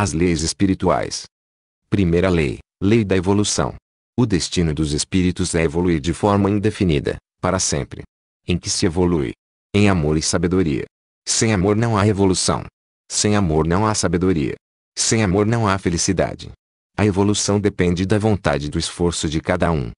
As leis espirituais. Primeira lei, lei da evolução. O destino dos espíritos é evoluir de forma indefinida, para sempre. Em que se evolui? Em amor e sabedoria. Sem amor não há evolução. Sem amor não há sabedoria. Sem amor não há felicidade. A evolução depende da vontade e do esforço de cada um.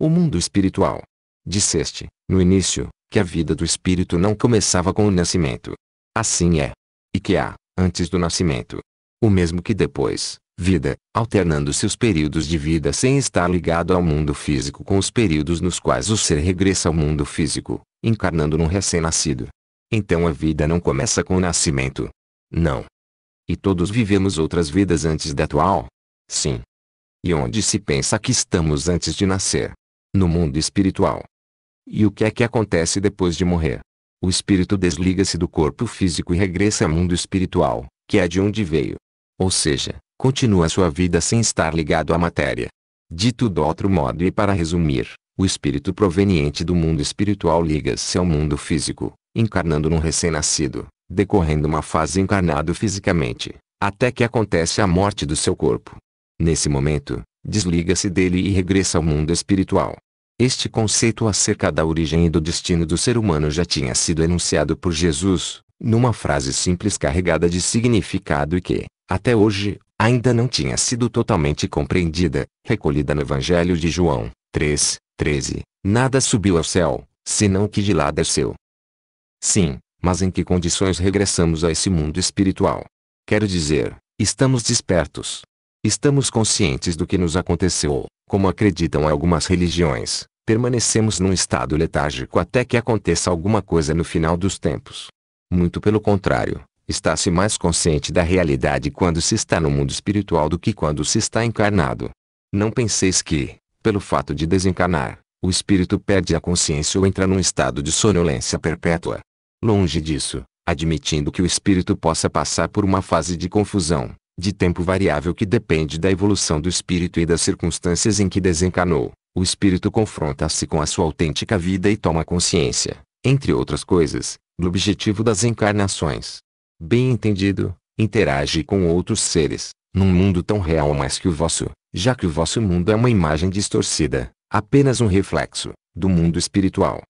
O mundo espiritual. Disseste, no início, que a vida do espírito não começava com o nascimento. Assim é. E que há, antes do nascimento, o mesmo que depois, vida, alternando-se os períodos de vida sem estar ligado ao mundo físico com os períodos nos quais o ser regressa ao mundo físico, encarnando num recém-nascido. Então a vida não começa com o nascimento. Não. E todos vivemos outras vidas antes da atual? Sim. E onde se pensa que estamos antes de nascer? No mundo espiritual. E o que é que acontece depois de morrer? O espírito desliga-se do corpo físico e regressa ao mundo espiritual, que é de onde veio. Ou seja, continua sua vida sem estar ligado à matéria. Dito de outro modo e para resumir, o espírito proveniente do mundo espiritual liga-se ao mundo físico, encarnando num recém-nascido, decorrendo uma fase encarnado fisicamente, até que acontece a morte do seu corpo. Nesse momento, desliga-se dele e regressa ao mundo espiritual. Este conceito acerca da origem e do destino do ser humano já tinha sido enunciado por Jesus, numa frase simples carregada de significado e que, até hoje, ainda não tinha sido totalmente compreendida, recolhida no Evangelho de João 3:13. Nada subiu ao céu, senão o que de lá desceu. Sim, mas em que condições regressamos a esse mundo espiritual? Quero dizer, estamos despertos. Estamos conscientes do que nos aconteceu, como acreditam algumas religiões, permanecemos num estado letárgico até que aconteça alguma coisa no final dos tempos. Muito pelo contrário, está-se mais consciente da realidade quando se está no mundo espiritual do que quando se está encarnado. Não penseis que, pelo fato de desencarnar, o espírito perde a consciência ou entra num estado de sonolência perpétua. Longe disso, admitindo que o espírito possa passar por uma fase de confusão, de tempo variável que depende da evolução do espírito e das circunstâncias em que desencarnou, o espírito confronta-se com a sua autêntica vida e toma consciência, entre outras coisas, do objetivo das encarnações. Bem entendido, interage com outros seres, num mundo tão real ou mais que o vosso, já que o vosso mundo é uma imagem distorcida, apenas um reflexo, do mundo espiritual.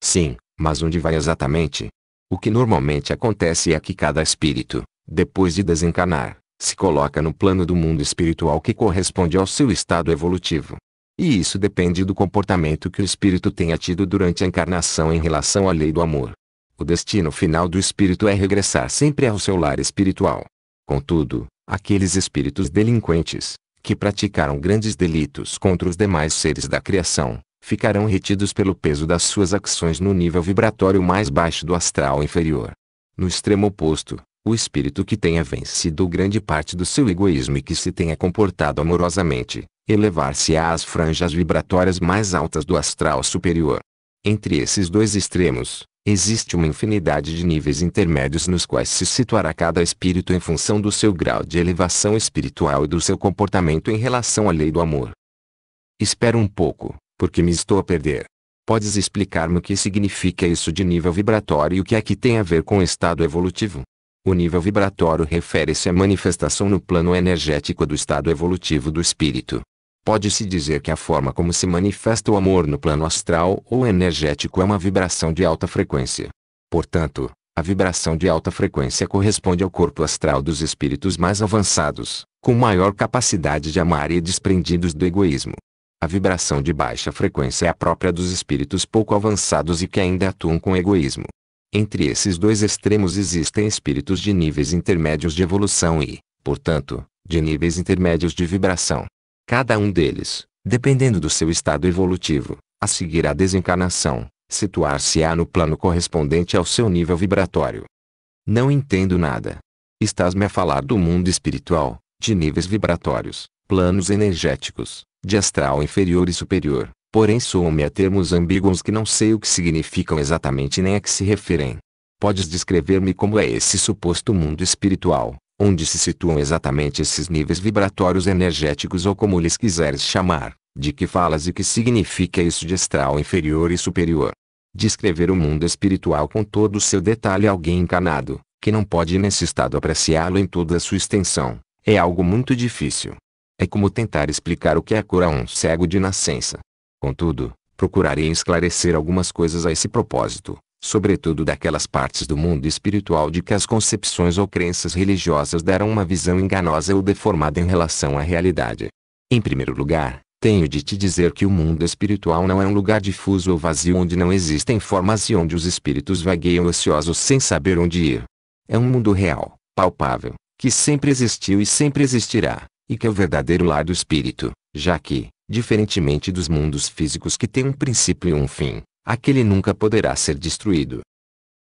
Sim, mas onde vai exatamente? O que normalmente acontece é que cada espírito, depois de desencarnar, se coloca no plano do mundo espiritual que corresponde ao seu estado evolutivo. E isso depende do comportamento que o espírito tenha tido durante a encarnação em relação à lei do amor. O destino final do espírito é regressar sempre ao seu lar espiritual. Contudo, aqueles espíritos delinquentes, que praticaram grandes delitos contra os demais seres da criação, ficarão retidos pelo peso das suas ações no nível vibratório mais baixo do astral inferior. No extremo oposto, o espírito que tenha vencido grande parte do seu egoísmo e que se tenha comportado amorosamente, elevar-se-á às franjas vibratórias mais altas do astral superior. Entre esses dois extremos, existe uma infinidade de níveis intermédios nos quais se situará cada espírito em função do seu grau de elevação espiritual e do seu comportamento em relação à lei do amor. Espera um pouco, porque me estou a perder. Podes explicar-me o que significa isso de nível vibratório e o que é que tem a ver com o estado evolutivo? O nível vibratório refere-se à manifestação no plano energético do estado evolutivo do espírito. Pode-se dizer que a forma como se manifesta o amor no plano astral ou energético é uma vibração de alta frequência. Portanto, a vibração de alta frequência corresponde ao corpo astral dos espíritos mais avançados, com maior capacidade de amar e desprendidos do egoísmo. A vibração de baixa frequência é a própria dos espíritos pouco avançados e que ainda atuam com egoísmo. Entre esses dois extremos existem espíritos de níveis intermédios de evolução e, portanto, de níveis intermédios de vibração. Cada um deles, dependendo do seu estado evolutivo, a seguir a desencarnação, situar-se-á no plano correspondente ao seu nível vibratório. Não entendo nada. Estás-me a falar do mundo espiritual, de níveis vibratórios, planos energéticos, de astral inferior e superior, porém soam-me a termos ambíguos que não sei o que significam exatamente nem a que se referem. Podes descrever-me como é esse suposto mundo espiritual, onde se situam exatamente esses níveis vibratórios energéticos ou como lhes quiseres chamar, de que falas e que significa isso de astral inferior e superior? Descrever o mundo espiritual com todo o seu detalhe a alguém encarnado, que não pode nesse estado apreciá-lo em toda a sua extensão, é algo muito difícil. É como tentar explicar o que é a cor a um cego de nascença. Contudo, procurarei esclarecer algumas coisas a esse propósito, sobretudo daquelas partes do mundo espiritual de que as concepções ou crenças religiosas deram uma visão enganosa ou deformada em relação à realidade. Em primeiro lugar, tenho de te dizer que o mundo espiritual não é um lugar difuso ou vazio onde não existem formas e onde os espíritos vagueiam ociosos sem saber onde ir. É um mundo real, palpável, que sempre existiu e sempre existirá, e que é o verdadeiro lar do espírito, já que, diferentemente dos mundos físicos que têm um princípio e um fim, aquele nunca poderá ser destruído.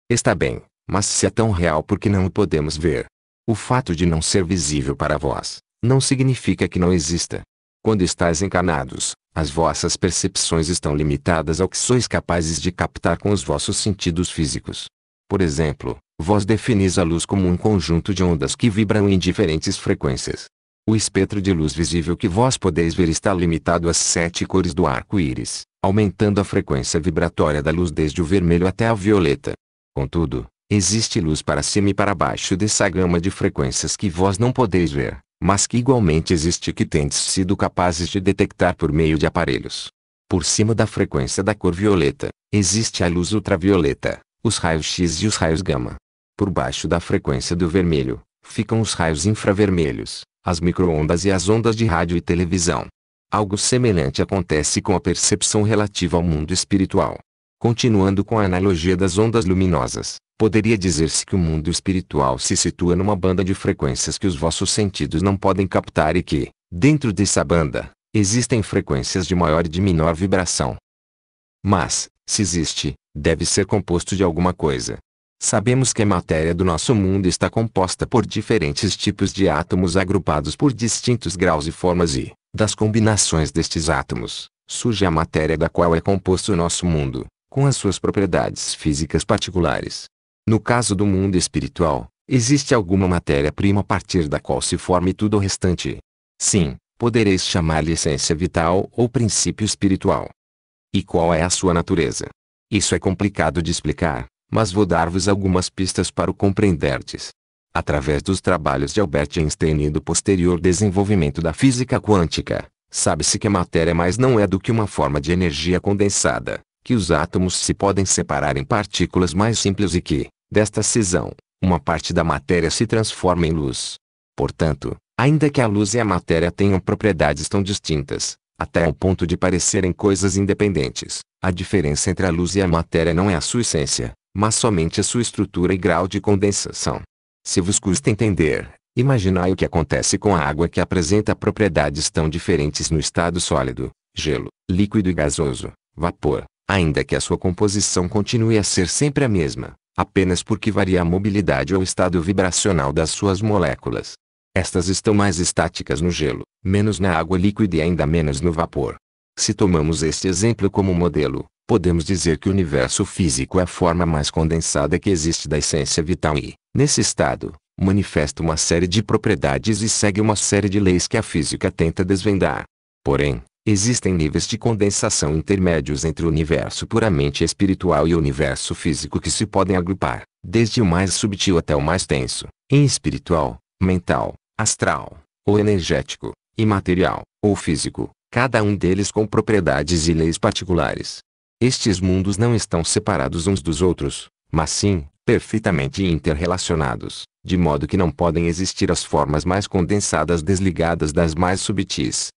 Está bem, mas se é tão real por que não o podemos ver? O fato de não ser visível para vós, não significa que não exista. Quando estáis encarnados, as vossas percepções estão limitadas ao que sois capazes de captar com os vossos sentidos físicos. Por exemplo, vós definis a luz como um conjunto de ondas que vibram em diferentes frequências. O espectro de luz visível que vós podeis ver está limitado às 7 cores do arco-íris, aumentando a frequência vibratória da luz desde o vermelho até a violeta. Contudo, existe luz para cima e para baixo dessa gama de frequências que vós não podeis ver, mas que igualmente existe e que tendes sido capazes de detectar por meio de aparelhos. Por cima da frequência da cor violeta, existe a luz ultravioleta, os raios X e os raios gama. Por baixo da frequência do vermelho, ficam os raios infravermelhos, as microondas e as ondas de rádio e televisão. Algo semelhante acontece com a percepção relativa ao mundo espiritual. Continuando com a analogia das ondas luminosas, poderia dizer-se que o mundo espiritual se situa numa banda de frequências que os vossos sentidos não podem captar e que, dentro dessa banda, existem frequências de maior e de menor vibração. Mas, se existe, deve ser composto de alguma coisa. Sabemos que a matéria do nosso mundo está composta por diferentes tipos de átomos agrupados por distintos graus e formas e, das combinações destes átomos, surge a matéria da qual é composto o nosso mundo, com as suas propriedades físicas particulares. No caso do mundo espiritual, existe alguma matéria-prima a partir da qual se forme tudo o restante. Sim, podereis chamar-lhe essência vital ou princípio espiritual. E qual é a sua natureza? Isso é complicado de explicar, mas vou dar-vos algumas pistas para o compreenderdes. Através dos trabalhos de Albert Einstein e do posterior desenvolvimento da física quântica, sabe-se que a matéria mais não é do que uma forma de energia condensada, que os átomos se podem separar em partículas mais simples e que, desta cisão, uma parte da matéria se transforma em luz. Portanto, ainda que a luz e a matéria tenham propriedades tão distintas, até ao ponto de parecerem coisas independentes, a diferença entre a luz e a matéria não é a sua essência, mas somente a sua estrutura e grau de condensação. Se vos custa entender, imaginai o que acontece com a água que apresenta propriedades tão diferentes no estado sólido, gelo, líquido e gasoso, vapor, ainda que a sua composição continue a ser sempre a mesma, apenas porque varia a mobilidade ou o estado vibracional das suas moléculas. Estas estão mais estáticas no gelo, menos na água líquida e ainda menos no vapor. Se tomamos este exemplo como modelo, podemos dizer que o universo físico é a forma mais condensada que existe da essência vital e, nesse estado, manifesta uma série de propriedades e segue uma série de leis que a física tenta desvendar. Porém, existem níveis de condensação intermédios entre o universo puramente espiritual e o universo físico que se podem agrupar, desde o mais subtil até o mais denso, em espiritual, mental, astral, ou energético, imaterial, ou físico, cada um deles com propriedades e leis particulares. Estes mundos não estão separados uns dos outros, mas sim, perfeitamente interrelacionados, de modo que não podem existir as formas mais condensadas desligadas das mais subtis.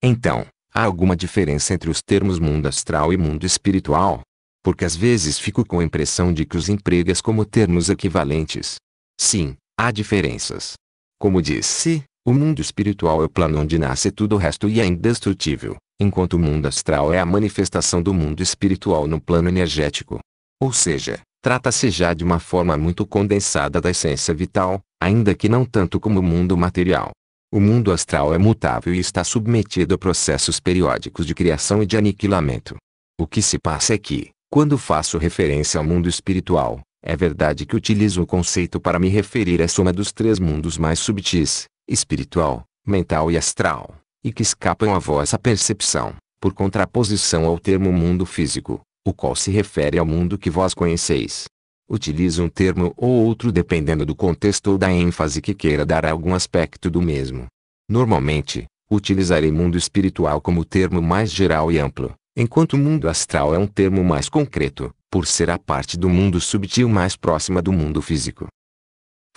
Então, há alguma diferença entre os termos mundo astral e mundo espiritual? Porque às vezes fico com a impressão de que os empregas como termos equivalentes. Sim, há diferenças. Como disse, o mundo espiritual é o plano onde nasce tudo o resto e é indestrutível, enquanto o mundo astral é a manifestação do mundo espiritual no plano energético. Ou seja, trata-se já de uma forma muito condensada da essência vital, ainda que não tanto como o mundo material. O mundo astral é mutável e está submetido a processos periódicos de criação e de aniquilamento. O que se passa é que, quando faço referência ao mundo espiritual, é verdade que utilizo o conceito para me referir à soma dos três mundos mais subtis, espiritual, mental e astral, e que escapam à vossa percepção, por contraposição ao termo mundo físico, o qual se refere ao mundo que vós conheceis. Utilize um termo ou outro dependendo do contexto ou da ênfase que queira dar a algum aspecto do mesmo. Normalmente, utilizarei mundo espiritual como termo mais geral e amplo, enquanto mundo astral é um termo mais concreto, por ser a parte do mundo subtil mais próxima do mundo físico.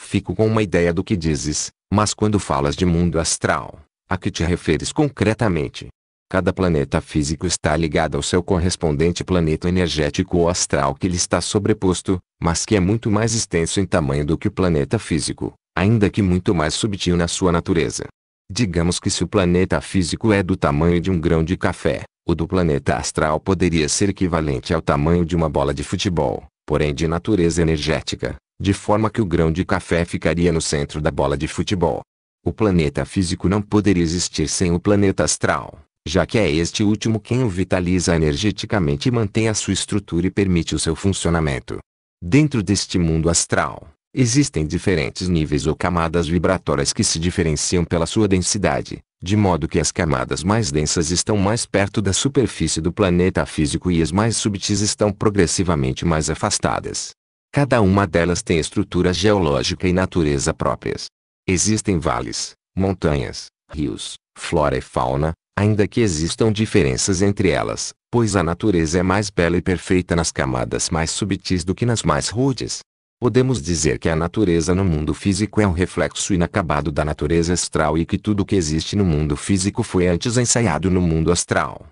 Fico com uma ideia do que dizes, mas quando falas de mundo astral, a que te referes concretamente? Cada planeta físico está ligado ao seu correspondente planeta energético ou astral que lhe está sobreposto, mas que é muito mais extenso em tamanho do que o planeta físico, ainda que muito mais subtil na sua natureza. Digamos que se o planeta físico é do tamanho de um grão de café, o do planeta astral poderia ser equivalente ao tamanho de uma bola de futebol, porém de natureza energética, de forma que o grão de café ficaria no centro da bola de futebol. O planeta físico não poderia existir sem o planeta astral, já que é este último quem o vitaliza energeticamente e mantém a sua estrutura e permite o seu funcionamento. Dentro deste mundo astral, existem diferentes níveis ou camadas vibratórias que se diferenciam pela sua densidade, de modo que as camadas mais densas estão mais perto da superfície do planeta físico e as mais subtis estão progressivamente mais afastadas. Cada uma delas tem estrutura geológica e natureza próprias. Existem vales, montanhas, rios, flora e fauna, ainda que existam diferenças entre elas, pois a natureza é mais bela e perfeita nas camadas mais subtis do que nas mais rudes. Podemos dizer que a natureza no mundo físico é um reflexo inacabado da natureza astral e que tudo o que existe no mundo físico foi antes ensaiado no mundo astral.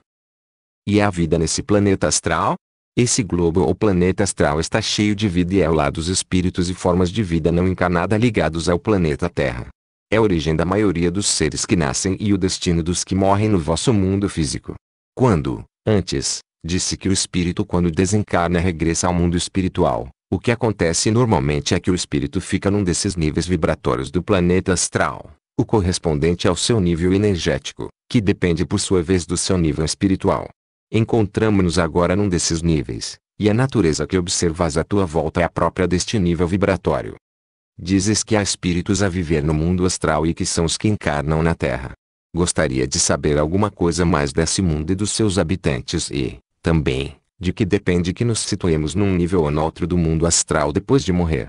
E a vida nesse planeta astral? Esse globo ou planeta astral está cheio de vida e é o lar dos espíritos e formas de vida não encarnada ligados ao planeta Terra. É a origem da maioria dos seres que nascem e o destino dos que morrem no vosso mundo físico. Antes, disse que o espírito quando desencarna regressa ao mundo espiritual. O que acontece normalmente é que o espírito fica num desses níveis vibratórios do planeta astral, o correspondente ao seu nível energético, que depende por sua vez do seu nível espiritual. Encontramo-nos agora num desses níveis, e a natureza que observas à tua volta é a própria deste nível vibratório. Dizes que há espíritos a viver no mundo astral e que são os que encarnam na Terra. Gostaria de saber alguma coisa mais desse mundo e dos seus habitantes e, também, de que depende que nos situemos num nível ou noutro do mundo astral depois de morrer.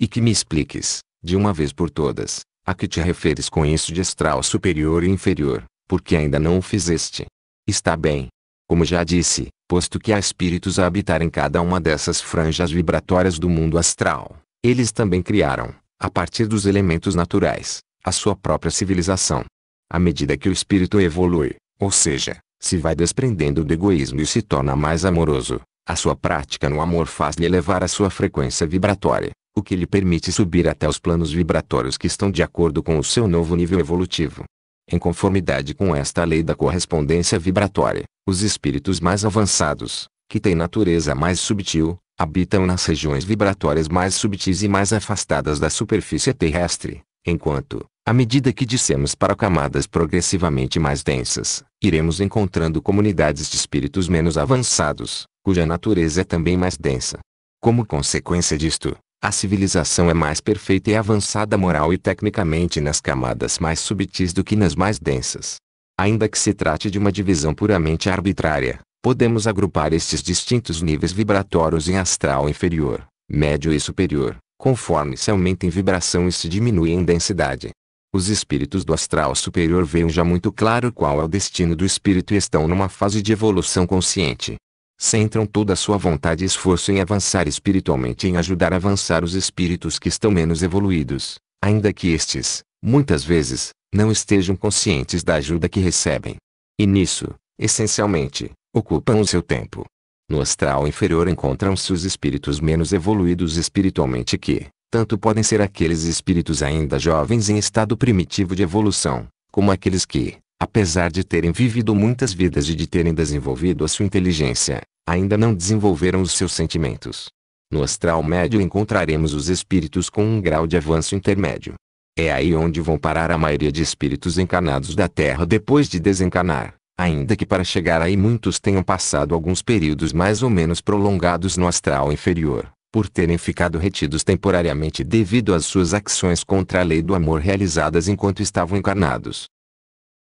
E que me expliques, de uma vez por todas, a que te referes com isso de astral superior e inferior, porque ainda não o fizeste. Está bem. Como já disse, posto que há espíritos a habitar em cada uma dessas franjas vibratórias do mundo astral, eles também criaram, a partir dos elementos naturais, a sua própria civilização. À medida que o espírito evolui, ou seja, se vai desprendendo do egoísmo e se torna mais amoroso, a sua prática no amor faz-lhe elevar a sua frequência vibratória, o que lhe permite subir até os planos vibratórios que estão de acordo com o seu novo nível evolutivo. Em conformidade com esta lei da correspondência vibratória, os espíritos mais avançados, que têm natureza mais subtil, habitam nas regiões vibratórias mais subtis e mais afastadas da superfície terrestre, enquanto, à medida que descemos para camadas progressivamente mais densas, iremos encontrando comunidades de espíritos menos avançados, cuja natureza é também mais densa. Como consequência disto, a civilização é mais perfeita e avançada moral e tecnicamente nas camadas mais subtis do que nas mais densas. Ainda que se trate de uma divisão puramente arbitrária, podemos agrupar estes distintos níveis vibratórios em astral inferior, médio e superior, conforme se aumenta em vibração e se diminui em densidade. Os espíritos do astral superior veem já muito claro qual é o destino do espírito e estão numa fase de evolução consciente. Centram toda a sua vontade e esforço em avançar espiritualmente e em ajudar a avançar os espíritos que estão menos evoluídos, ainda que estes, muitas vezes, não estejam conscientes da ajuda que recebem. E nisso, essencialmente, ocupam o seu tempo. No astral inferior encontram-se os espíritos menos evoluídos espiritualmente que, tanto podem ser aqueles espíritos ainda jovens em estado primitivo de evolução, como aqueles que, apesar de terem vivido muitas vidas e de terem desenvolvido a sua inteligência, ainda não desenvolveram os seus sentimentos. No astral médio encontraremos os espíritos com um grau de avanço intermédio. É aí onde vão parar a maioria de espíritos encarnados da Terra depois de desencarnar, ainda que para chegar aí muitos tenham passado alguns períodos mais ou menos prolongados no astral inferior, por terem ficado retidos temporariamente devido às suas ações contra a lei do amor realizadas enquanto estavam encarnados.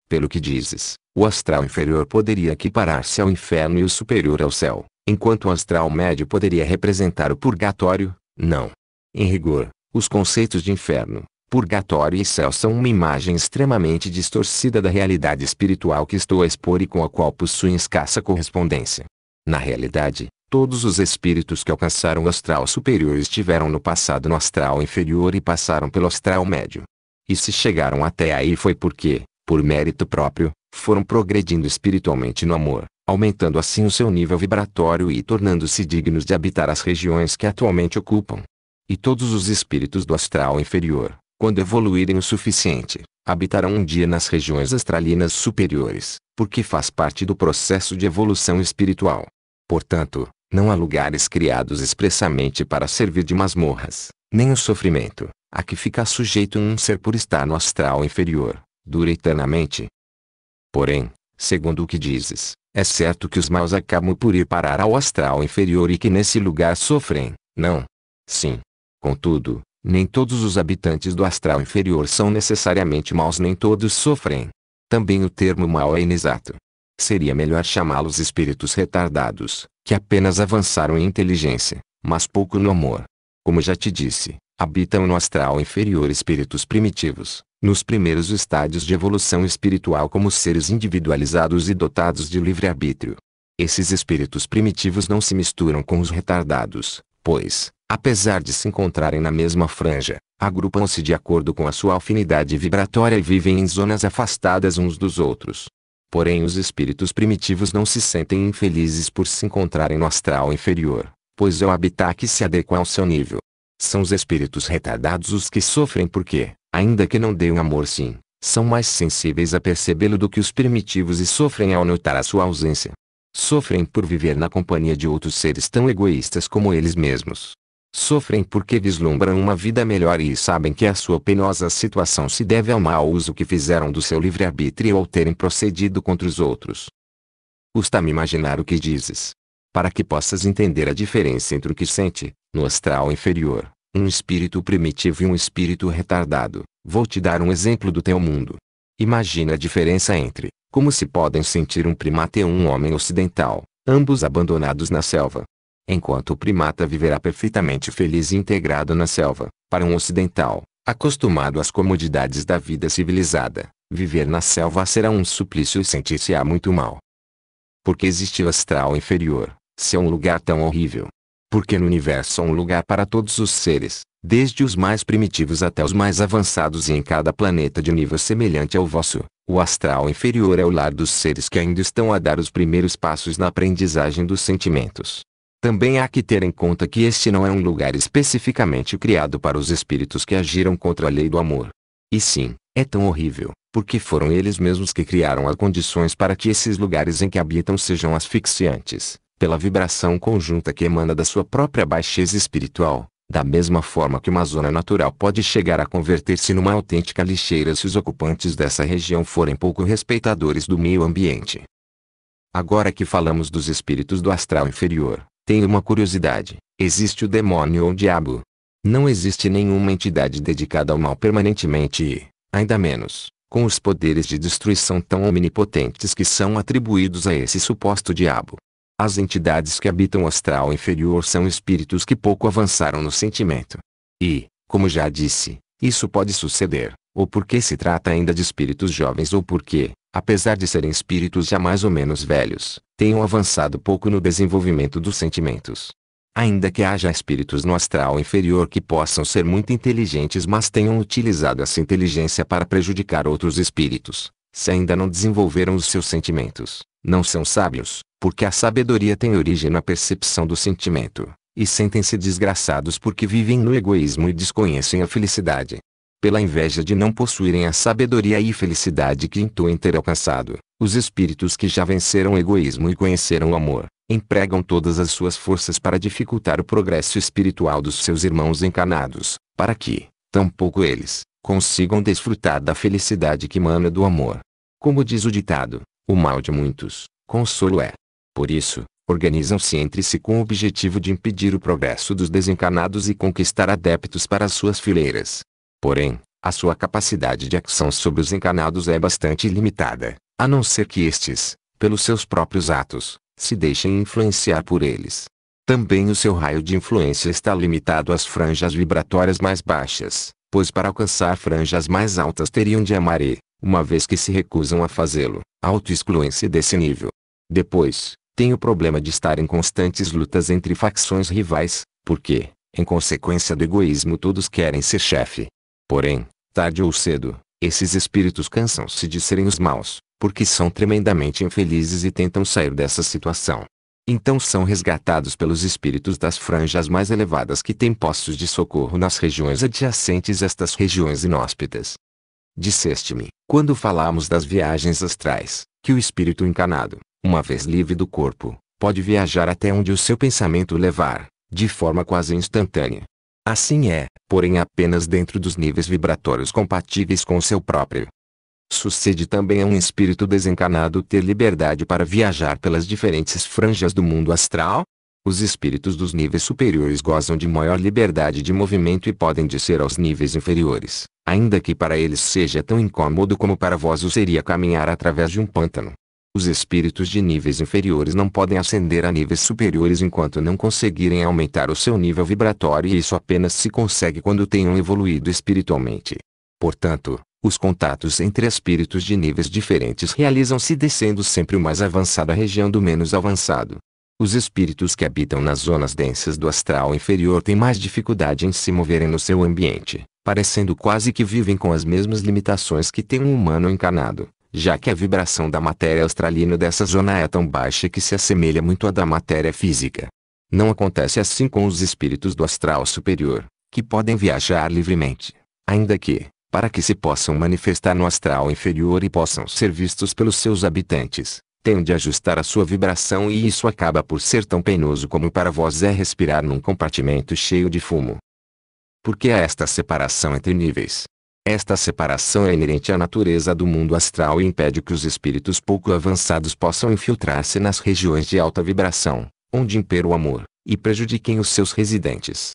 Pelo que dizes, o astral inferior poderia equiparar-se ao inferno e o superior ao céu, enquanto o astral médio poderia representar o purgatório, não. Em rigor, os conceitos de inferno, purgatório e céu são uma imagem extremamente distorcida da realidade espiritual que estou a expor e com a qual possuem escassa correspondência. Na realidade, todos os espíritos que alcançaram o astral superior estiveram no passado no astral inferior e passaram pelo astral médio. E se chegaram até aí foi porque, por mérito próprio, foram progredindo espiritualmente no amor, aumentando assim o seu nível vibratório e tornando-se dignos de habitar as regiões que atualmente ocupam. E todos os espíritos do astral inferior, quando evoluírem o suficiente, habitarão um dia nas regiões astralinas superiores, porque faz parte do processo de evolução espiritual. Portanto, não há lugares criados expressamente para servir de masmorras, nem o sofrimento, a que fica sujeito um ser por estar no astral inferior, dura eternamente. Porém, segundo o que dizes, é certo que os maus acabam por ir parar ao astral inferior e que nesse lugar sofrem, não? Sim. Contudo, nem todos os habitantes do astral inferior são necessariamente maus nem todos sofrem. Também o termo mau é inexato. Seria melhor chamá-los espíritos retardados, que apenas avançaram em inteligência, mas pouco no amor. Como já te disse, habitam no astral inferior espíritos primitivos, nos primeiros estádios de evolução espiritual como seres individualizados e dotados de livre-arbítrio. Esses espíritos primitivos não se misturam com os retardados, pois, apesar de se encontrarem na mesma franja, agrupam-se de acordo com a sua afinidade vibratória e vivem em zonas afastadas uns dos outros. Porém os espíritos primitivos não se sentem infelizes por se encontrarem no astral inferior, pois é o habitat que se adequa ao seu nível. São os espíritos retardados os que sofrem porque, ainda que não deem amor sim, são mais sensíveis a percebê-lo do que os primitivos e sofrem ao notar a sua ausência. Sofrem por viver na companhia de outros seres tão egoístas como eles mesmos. Sofrem porque vislumbram uma vida melhor e sabem que a sua penosa situação se deve ao mau uso que fizeram do seu livre-arbítrio ao terem procedido contra os outros. Custa-me imaginar o que dizes. Para que possas entender a diferença entre o que sente, no astral inferior, um espírito primitivo e um espírito retardado, vou te dar um exemplo do teu mundo. Imagina a diferença entre como se podem sentir um primata e um homem ocidental, ambos abandonados na selva. Enquanto o primata viverá perfeitamente feliz e integrado na selva, para um ocidental, acostumado às comodidades da vida civilizada, viver na selva será um suplício e sentir-se-á muito mal. Porque existe o astral inferior, se é um lugar tão horrível? Porque no universo há um lugar para todos os seres, desde os mais primitivos até os mais avançados e em cada planeta de nível semelhante ao vosso, o astral inferior é o lar dos seres que ainda estão a dar os primeiros passos na aprendizagem dos sentimentos. Também há que ter em conta que este não é um lugar especificamente criado para os espíritos que agiram contra a lei do amor. E sim, é tão horrível, porque foram eles mesmos que criaram as condições para que esses lugares em que habitam sejam asfixiantes, pela vibração conjunta que emana da sua própria baixeza espiritual, da mesma forma que uma zona natural pode chegar a converter-se numa autêntica lixeira se os ocupantes dessa região forem pouco respeitadores do meio ambiente. Agora que falamos dos espíritos do astral inferior, tenho uma curiosidade: existe o demônio ou o diabo? Não existe nenhuma entidade dedicada ao mal permanentemente e, ainda menos, com os poderes de destruição tão omnipotentes que são atribuídos a esse suposto diabo. As entidades que habitam o astral inferior são espíritos que pouco avançaram no sentimento. E, como já disse, isso pode suceder, ou porque se trata ainda de espíritos jovens ou porque, apesar de serem espíritos já mais ou menos velhos, tenham avançado pouco no desenvolvimento dos sentimentos. Ainda que haja espíritos no astral inferior que possam ser muito inteligentes mas tenham utilizado essa inteligência para prejudicar outros espíritos, se ainda não desenvolveram os seus sentimentos, não são sábios, porque a sabedoria tem origem na percepção do sentimento, e sentem-se desgraçados porque vivem no egoísmo e desconhecem a felicidade. Pela inveja de não possuírem a sabedoria e felicidade que intuem ter alcançado, os espíritos que já venceram o egoísmo e conheceram o amor, empregam todas as suas forças para dificultar o progresso espiritual dos seus irmãos encarnados, para que, tampouco eles, consigam desfrutar da felicidade que emana do amor. Como diz o ditado, o mal de muitos, consolo é. Por isso, organizam-se entre si com o objetivo de impedir o progresso dos desencarnados e conquistar adeptos para as suas fileiras. Porém, a sua capacidade de ação sobre os encarnados é bastante limitada, a não ser que estes, pelos seus próprios atos, Se deixem influenciar por eles. Também o seu raio de influência está limitado às franjas vibratórias mais baixas, pois para alcançar franjas mais altas teriam de amar e, uma vez que se recusam a fazê-lo, auto-excluem-se desse nível. Depois, tem o problema de estar em constantes lutas entre facções rivais, porque, em consequência do egoísmo, todos querem ser chefe. Porém, tarde ou cedo, esses espíritos cansam-se de serem os maus, porque são tremendamente infelizes e tentam sair dessa situação. Então são resgatados pelos espíritos das franjas mais elevadas que têm postos de socorro nas regiões adjacentes a estas regiões inóspitas. Disseste-me, quando falamos das viagens astrais, que o espírito encarnado, uma vez livre do corpo, pode viajar até onde o seu pensamento o levar, de forma quase instantânea. Assim é, porém apenas dentro dos níveis vibratórios compatíveis com o seu próprio. Sucede também a um espírito desencarnado ter liberdade para viajar pelas diferentes franjas do mundo astral? Os espíritos dos níveis superiores gozam de maior liberdade de movimento e podem descer aos níveis inferiores, ainda que para eles seja tão incômodo como para vós o seria caminhar através de um pântano. Os espíritos de níveis inferiores não podem ascender a níveis superiores enquanto não conseguirem aumentar o seu nível vibratório, e isso apenas se consegue quando tenham evoluído espiritualmente. Portanto, os contatos entre espíritos de níveis diferentes realizam-se descendo sempre o mais avançado à região do menos avançado. Os espíritos que habitam nas zonas densas do astral inferior têm mais dificuldade em se moverem no seu ambiente, parecendo quase que vivem com as mesmas limitações que tem um humano encarnado, já que a vibração da matéria astralina dessa zona é tão baixa que se assemelha muito à da matéria física. Não acontece assim com os espíritos do astral superior, que podem viajar livremente, ainda que, para que se possam manifestar no astral inferior e possam ser vistos pelos seus habitantes, tenham de ajustar a sua vibração, e isso acaba por ser tão penoso como para vós é respirar num compartimento cheio de fumo. Por que há esta separação entre níveis? Esta separação é inerente à natureza do mundo astral e impede que os espíritos pouco avançados possam infiltrar-se nas regiões de alta vibração, onde impera o amor, e prejudiquem os seus residentes.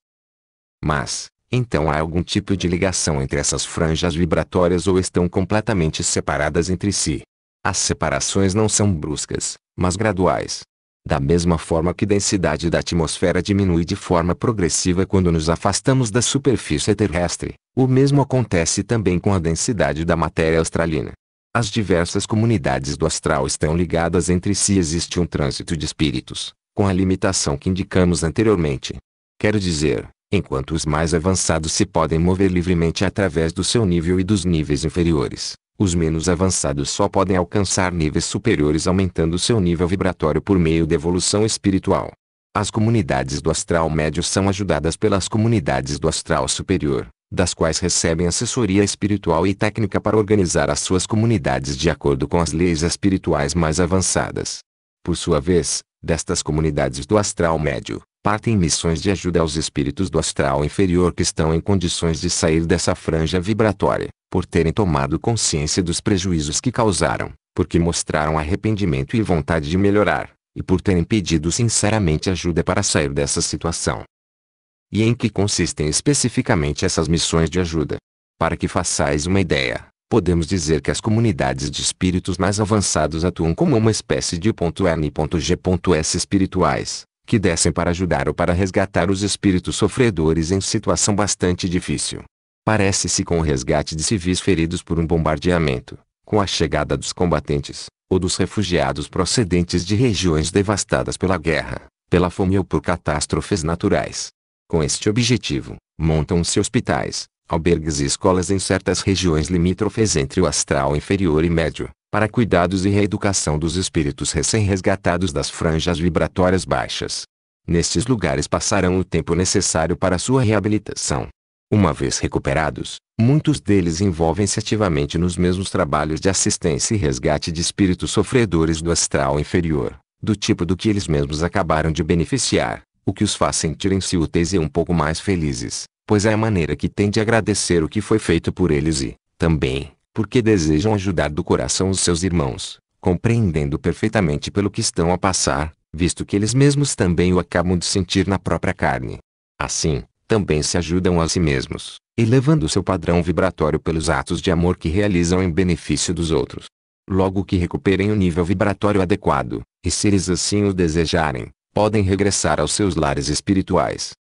Mas, então há algum tipo de ligação entre essas franjas vibratórias ou estão completamente separadas entre si? As separações não são bruscas, mas graduais. Da mesma forma que a densidade da atmosfera diminui de forma progressiva quando nos afastamos da superfície terrestre, o mesmo acontece também com a densidade da matéria astralina. As diversas comunidades do astral estão ligadas entre si e existe um trânsito de espíritos, com a limitação que indicamos anteriormente. Quero dizer, enquanto os mais avançados se podem mover livremente através do seu nível e dos níveis inferiores, os menos avançados só podem alcançar níveis superiores aumentando seu nível vibratório por meio da evolução espiritual. As comunidades do astral médio são ajudadas pelas comunidades do astral superior, das quais recebem assessoria espiritual e técnica para organizar as suas comunidades de acordo com as leis espirituais mais avançadas. Por sua vez, destas comunidades do astral médio, partem missões de ajuda aos espíritos do astral inferior que estão em condições de sair dessa franja vibratória, por terem tomado consciência dos prejuízos que causaram, porque mostraram arrependimento e vontade de melhorar, e por terem pedido sinceramente ajuda para sair dessa situação. E em que consistem especificamente essas missões de ajuda? Para que façais uma ideia, podemos dizer que as comunidades de espíritos mais avançados atuam como uma espécie de N e G.S espirituais, que descem para ajudar ou para resgatar os espíritos sofredores em situação bastante difícil. Parece-se com o resgate de civis feridos por um bombardeamento, com a chegada dos combatentes, ou dos refugiados procedentes de regiões devastadas pela guerra, pela fome ou por catástrofes naturais. Com este objetivo, montam-se hospitais, albergues e escolas em certas regiões limítrofes entre o astral inferior e médio, para cuidados e reeducação dos espíritos recém-resgatados das franjas vibratórias baixas. Nestes lugares passarão o tempo necessário para sua reabilitação. Uma vez recuperados, muitos deles envolvem-se ativamente nos mesmos trabalhos de assistência e resgate de espíritos sofredores do astral inferior, do tipo do que eles mesmos acabaram de beneficiar, o que os faz sentirem-se úteis e um pouco mais felizes, pois é a maneira que têm de agradecer o que foi feito por eles e, também, porque desejam ajudar do coração os seus irmãos, compreendendo perfeitamente pelo que estão a passar, visto que eles mesmos também o acabam de sentir na própria carne. Assim, também se ajudam a si mesmos, elevando seu padrão vibratório pelos atos de amor que realizam em benefício dos outros. Logo que recuperem o nível vibratório adequado, E se eles assim o desejarem, podem regressar aos seus lares espirituais.